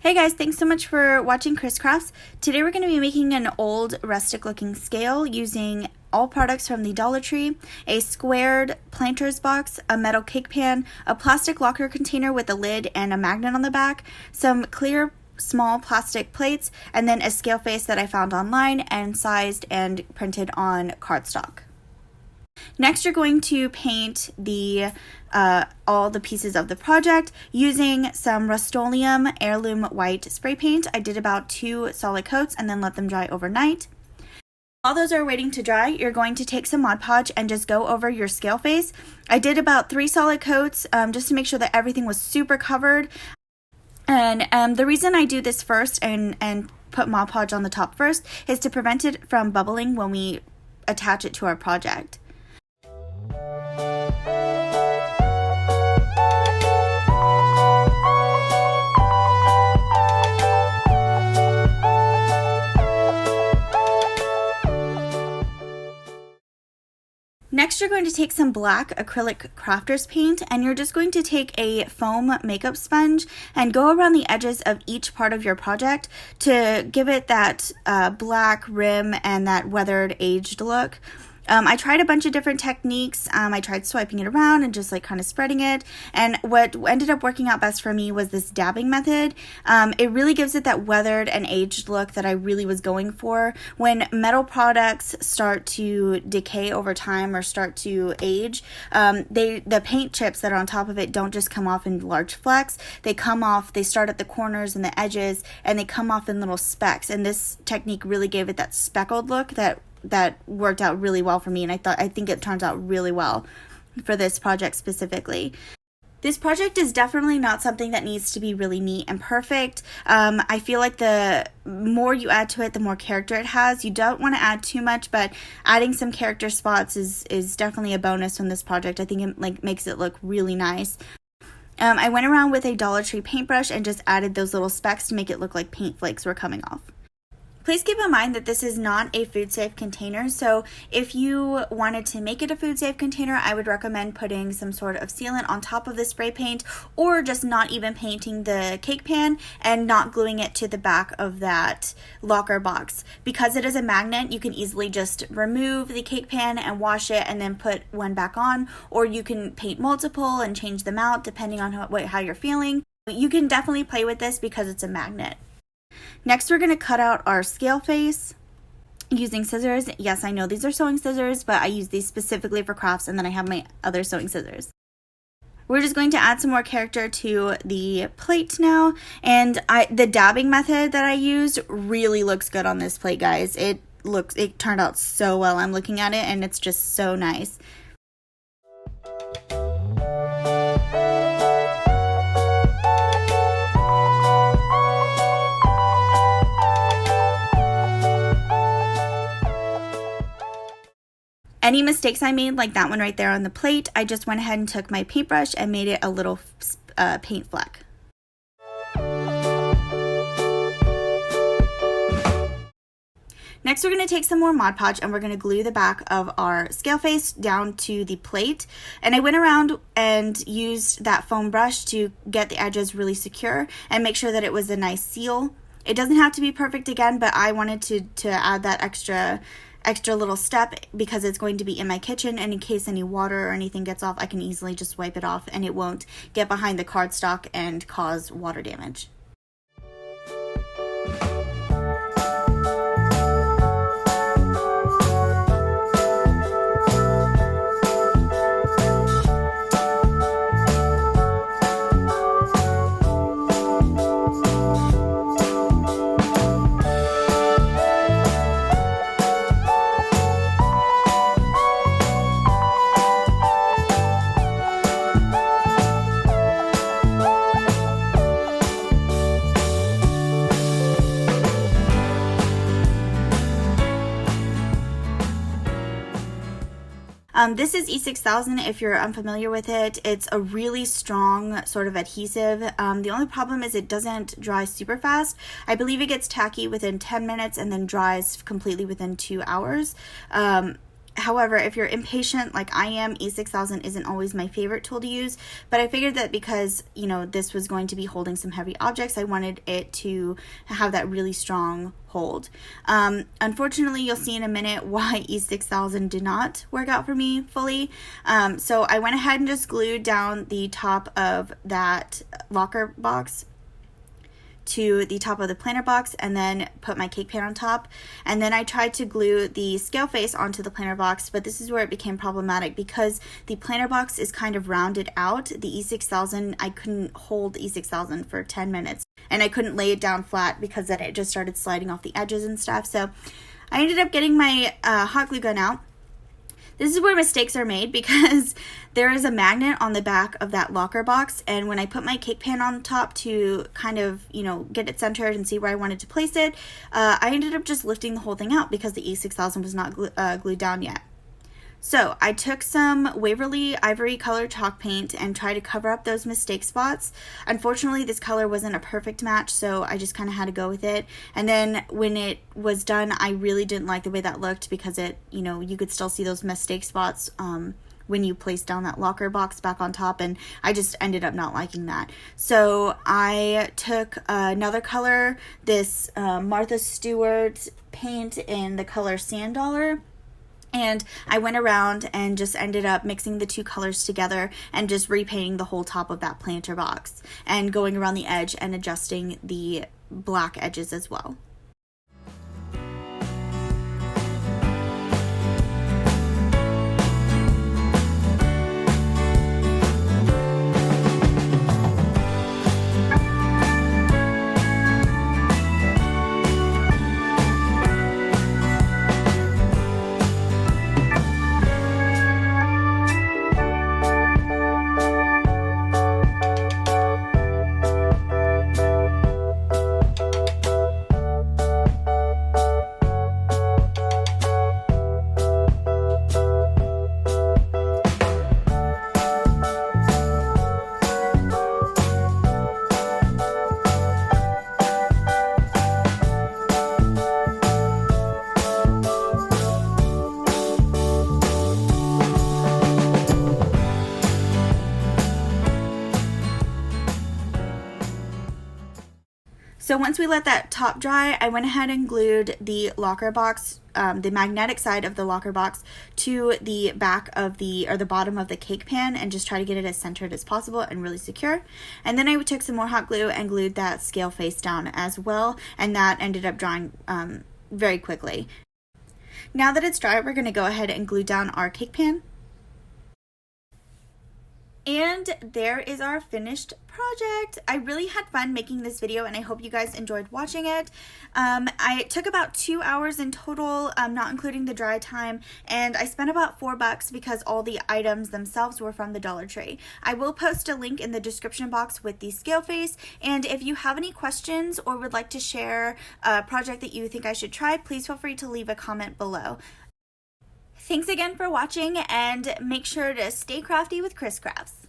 Hey guys, thanks so much for watching Chris Crafts. Today we're going to be making an old rustic looking scale using all products from the Dollar Tree, a squared planter's box, a metal cake pan, a plastic locker container with a lid and a magnet on the back, some clear small plastic plates, and then a scale face that I found online and sized and printed on cardstock. Next, you're going to paint all the pieces of the project using some Rust-Oleum Heirloom White spray paint. I did about 2 solid coats and then let them dry overnight. While those are waiting to dry, you're going to take some Mod Podge and just go over your scale face. I did about 3 solid coats just to make sure that everything was super covered. And the reason I do this first and put Mod Podge on the top first is to prevent it from bubbling when we attach it to our project. Next, you're going to take some black acrylic crafter's paint and you're just going to take a foam makeup sponge and go around the edges of each part of your project to give it that black rim and that weathered, aged look. I tried a bunch of different techniques. I tried swiping it around and just like kind of spreading it. And what ended up working out best for me was this dabbing method. It really gives it that weathered and aged look that I really was going for. When metal products start to decay over time or start to age, the paint chips that are on top of it don't just come off in large flecks. They come off, they start at the corners and the edges, and they come off in little specks. And this technique really gave it that speckled look that worked out really well for me, and I think it turns out really well for this project specifically. This project is definitely not something that needs to be really neat and perfect. I feel like the more you add to it, the more character it has. You don't want to add too much, but adding some character spots is definitely a bonus from this project. I think it makes it look really nice. I went around with a Dollar Tree paintbrush and just added those little specks to make it look like paint flakes were coming off. Please keep in mind that this is not a food safe container, so if you wanted to make it a food safe container, I would recommend putting some sort of sealant on top of the spray paint, or just not even painting the cake pan and not gluing it to the back of that locker box. Because it is a magnet, you can easily just remove the cake pan and wash it and then put one back on, or you can paint multiple and change them out depending on how you're feeling. You can definitely play with this because it's a magnet. Next, we're going to cut out our scale face using scissors. Yes, I know these are sewing scissors, but I use these specifically for crafts, and then I have my other sewing scissors. We're just going to add some more character to the plate now, and the dabbing method that I used really looks good on this plate, guys. It turned out so well. I'm looking at it, and it's just so nice. Any mistakes I made, like that one right there on the plate, I just went ahead and took my paintbrush and made it a little paint fleck. Next, we're going to take some more Mod Podge and we're going to glue the back of our scale face down to the plate. And I went around and used that foam brush to get the edges really secure and make sure that it was a nice seal. It doesn't have to be perfect again, but I wanted to add that extra little step because it's going to be in my kitchen, and in case any water or anything gets off, I can easily just wipe it off and it won't get behind the cardstock and cause water damage. This is E6000 if you're unfamiliar with it. It's a really strong sort of adhesive. The only problem is it doesn't dry super fast. I believe it gets tacky within 10 minutes and then dries completely within 2 hours. However, if you're impatient like I am, E6000 isn't always my favorite tool to use, but I figured that because, you know, this was going to be holding some heavy objects, I wanted it to have that really strong hold. Unfortunately, you'll see in a minute why E6000 did not work out for me fully. So I went ahead and just glued down the top of that locker box to the top of the planter box, and then put my cake pan on top. And then I tried to glue the scale face onto the planter box, but this is where it became problematic because the planter box is kind of rounded out. The E6000, I couldn't hold the E6000 for 10 minutes, and I couldn't lay it down flat because then it just started sliding off the edges and stuff. So I ended up getting my hot glue gun out. This is where mistakes are made because there is a magnet on the back of that locker box, and when I put my cake pan on top to kind of, you know, get it centered and see where I wanted to place it, I ended up just lifting the whole thing out because the E6000 was not glued down yet. So I took some Waverly Ivory color chalk paint and tried to cover up those mistake spots. Unfortunately, this color wasn't a perfect match, so I just kind of had to go with it. And then when it was done, I really didn't like the way that looked because it, you know, you could still see those mistake spots when you place down that locker box back on top, and I just ended up not liking that. So I took another color, this Martha Stewart paint in the color Sand Dollar. And I went around and just ended up mixing the two colors together and just repainting the whole top of that planter box and going around the edge and adjusting the black edges as well. So once we let that top dry, I went ahead and glued the locker box, the magnetic side of the locker box, to the back of the bottom of the cake pan, and just try to get it as centered as possible and really secure. And then I took some more hot glue and glued that scale face down as well, and that ended up drying very quickly. Now that it's dry, we're going to go ahead and glue down our cake pan. And there is our finished project. I really had fun making this video, and I hope you guys enjoyed watching it. It took about 2 hours in total, not including the dry time, and I spent about $4 because all the items themselves were from the Dollar Tree. I will post a link in the description box with the scale face, and if you have any questions or would like to share a project that you think I should try, please feel free to leave a comment below. Thanks again for watching, and make sure to stay crafty with Chris Crafts.